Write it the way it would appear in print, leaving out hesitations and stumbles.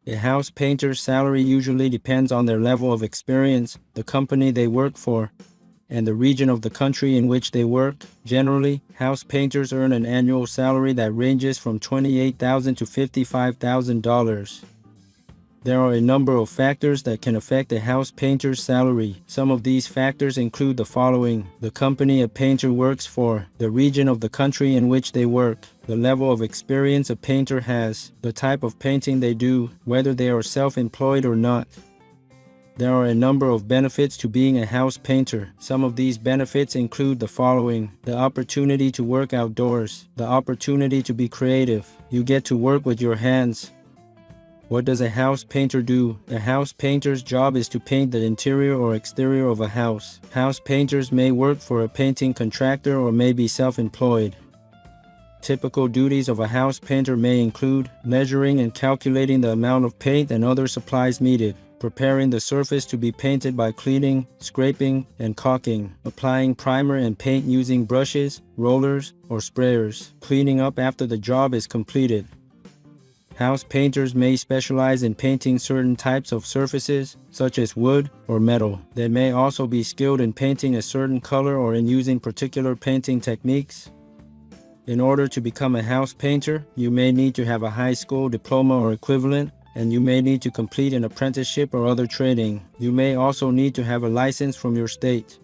A house painter's salary usually depends on their level of experience, the company they work for, and the region of the country in which they work. Generally, house painters earn an annual salary that ranges from $28,000 to $55,000. There are a number of factors that can affect a house painter's salary. Some of these factors include the following: the company a painter works for, the region of the country in which they work, the level of experience a painter has, the type of painting they do, whether they are self-employed or not. There are a number of benefits to being a house painter. Some of these benefits include the following: the opportunity to work outdoors, the opportunity to be creative. You get to work with your hands. What does a house painter do? A house painter's job is to paint the interior or exterior of a house. House painters may work for a painting contractor or may be self-employed. Typical duties of a house painter may include measuring and calculating the amount of paint and other supplies needed, preparing the surface to be painted by cleaning, scraping, and caulking, applying primer and paint using brushes, rollers, or sprayers, cleaning up after the job is completed. House painters may specialize in painting certain types of surfaces, such as wood or metal. They may also be skilled in painting a certain color or in using particular painting techniques. In order to become a house painter, you may need to have a high school diploma or equivalent, and you may need to complete an apprenticeship or other training. You may also need to have a license from your state.